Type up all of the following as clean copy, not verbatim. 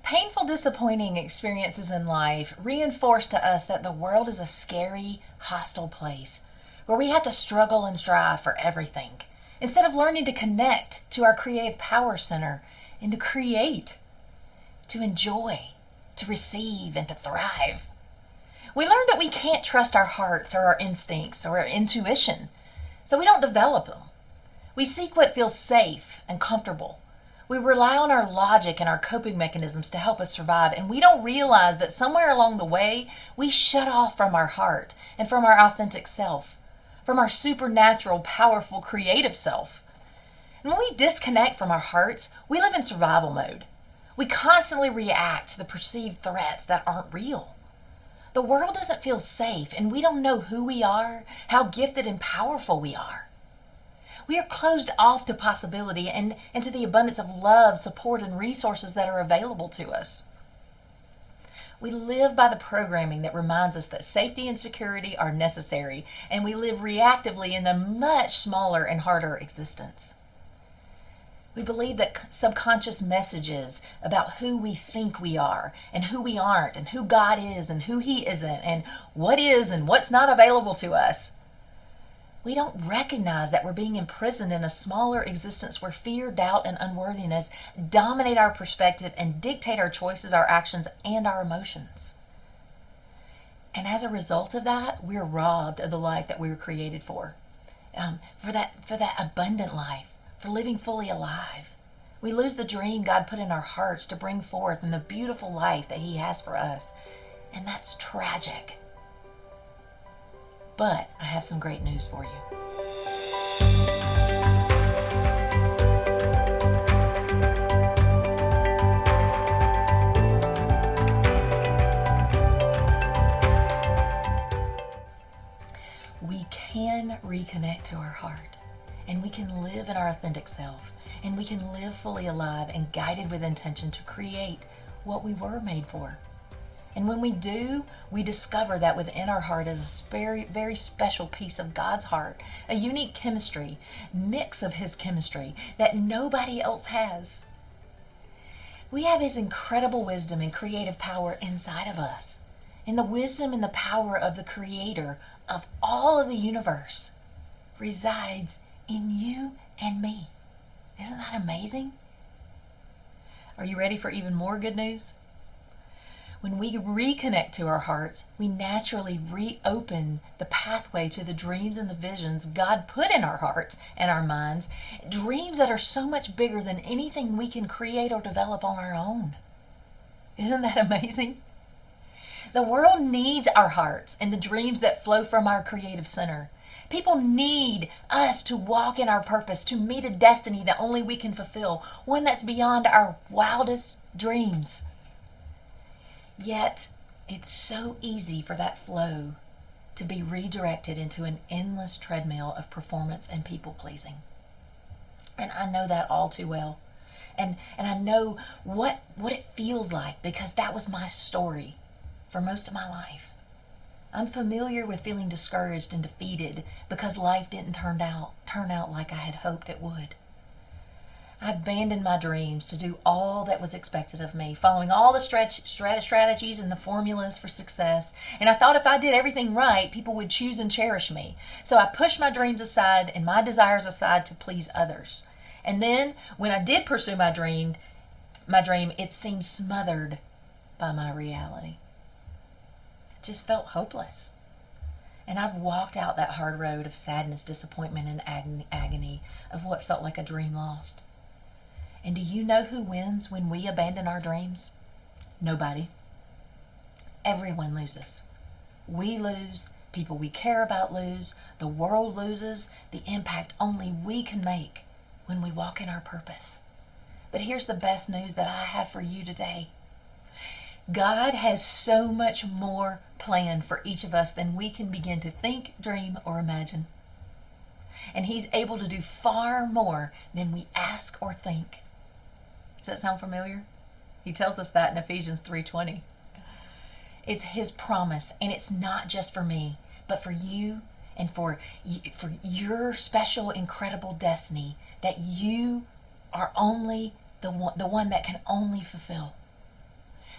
Painful, disappointing experiences in life reinforce to us that the world is a scary, hostile place where we have to struggle and strive for everything instead of learning to connect to our creative power center and to create, to enjoy, to receive, and to thrive. We learn that we can't trust our hearts or our instincts or our intuition, so we don't develop them. We seek what feels safe and comfortable. We rely on our logic and our coping mechanisms to help us survive, and we don't realize that somewhere along the way, we shut off from our heart and from our authentic self, from our supernatural, powerful, creative self. And when we disconnect from our hearts, we live in survival mode. We constantly react to the perceived threats that aren't real. The world doesn't feel safe, and we don't know who we are, how gifted and powerful we are. We are closed off to possibility and to the abundance of love, support, and resources that are available to us. We live by the programming that reminds us that safety and security are necessary, and we live reactively in a much smaller and harder existence. We believe that subconscious messages about who we think we are and who we aren't and who God is and who He isn't and what is and what's not available to us. We don't recognize that we're being imprisoned in a smaller existence where fear, doubt, and unworthiness dominate our perspective and dictate our choices, our actions, and our emotions. And as a result of that, we're robbed of the life that we were created for that abundant life, for living fully alive. We lose the dream God put in our hearts to bring forth in the beautiful life that He has for us. And that's tragic. But I have some great news for you. We can reconnect to our heart, and we can live in our authentic self, and we can live fully alive and guided with intention to create what we were made for. And when we do, we discover that within our heart is a very, very special piece of God's heart, a unique chemistry, mix of His chemistry that nobody else has. We have His incredible wisdom and creative power inside of us, and the wisdom and the power of the Creator of all of the universe resides in you and me. Isn't that amazing? Are you ready for even more good news? When we reconnect to our hearts, we naturally reopen the pathway to the dreams and the visions God put in our hearts and our minds, dreams that are so much bigger than anything we can create or develop on our own. Isn't that amazing? The world needs our hearts and the dreams that flow from our creative center. People need us to walk in our purpose, to meet a destiny that only we can fulfill, one that's beyond our wildest dreams. Yet, it's so easy for that flow to be redirected into an endless treadmill of performance and people pleasing. And I know that all too well. And I know what it feels like, because that was my story for most of my life. I'm familiar with feeling discouraged and defeated because life didn't turn out like I had hoped it would. I abandoned my dreams to do all that was expected of me, following all the strategies and the formulas for success. And I thought if I did everything right, people would choose and cherish me. So I pushed my dreams aside and my desires aside to please others. And then, when I did pursue my dream, it seemed smothered by my reality. It just felt hopeless. And I've walked out that hard road of sadness, disappointment, and agony of what felt like a dream lost. And do you know who wins when we abandon our dreams? Nobody. Everyone loses. We lose, people we care about lose, the world loses, the impact only we can make when we walk in our purpose. But here's the best news that I have for you today. God has so much more planned for each of us than we can begin to think, dream, or imagine. And He's able to do far more than we ask or think. Does that sound familiar? He tells us that in Ephesians 3:20. It's His promise, and it's not just for me, but for you and for your special, incredible destiny that you are only the one that can only fulfill.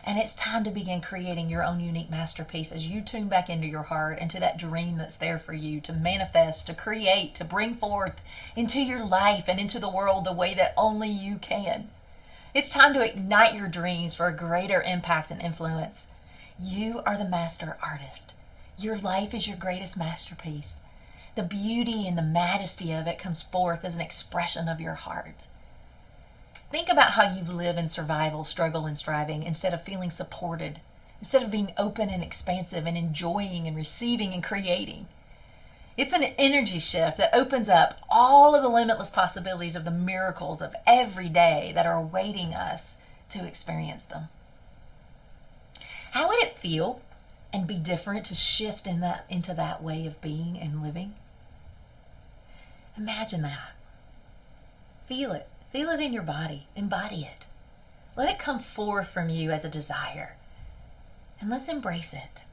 And it's time to begin creating your own unique masterpiece as you tune back into your heart and to that dream that's there for you to manifest, to create, to bring forth into your life and into the world the way that only you can. It's time to ignite your dreams for a greater impact and influence. You are the master artist. Your life is your greatest masterpiece. The beauty and the majesty of it comes forth as an expression of your heart. Think about how you live in survival, struggle, and striving instead of feeling supported, instead of being open and expansive and enjoying and receiving and creating. It's an energy shift that opens up all of the limitless possibilities of the miracles of every day that are awaiting us to experience them. How would it feel and be different to shift into that way of being and living? Imagine that. Feel it. Feel it in your body. Embody it. Let it come forth from you as a desire. And let's embrace it.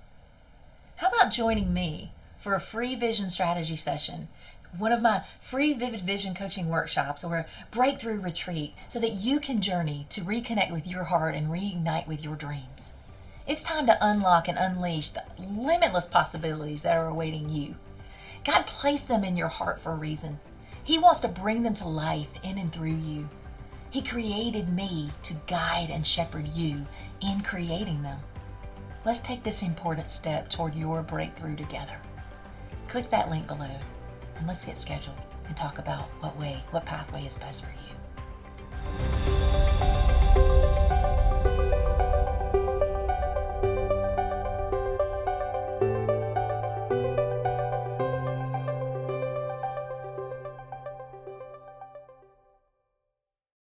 How about joining me for a free vision strategy session, one of my free Vivid Vision coaching workshops, or a breakthrough retreat, so that you can journey to reconnect with your heart and reignite with your dreams? It's time to unlock and unleash the limitless possibilities that are awaiting you. God placed them in your heart for a reason. He wants to bring them to life in and through you. He created me to guide and shepherd you in creating them. Let's take this important step toward your breakthrough together. Click that link below and let's get scheduled and talk about what pathway is best for you.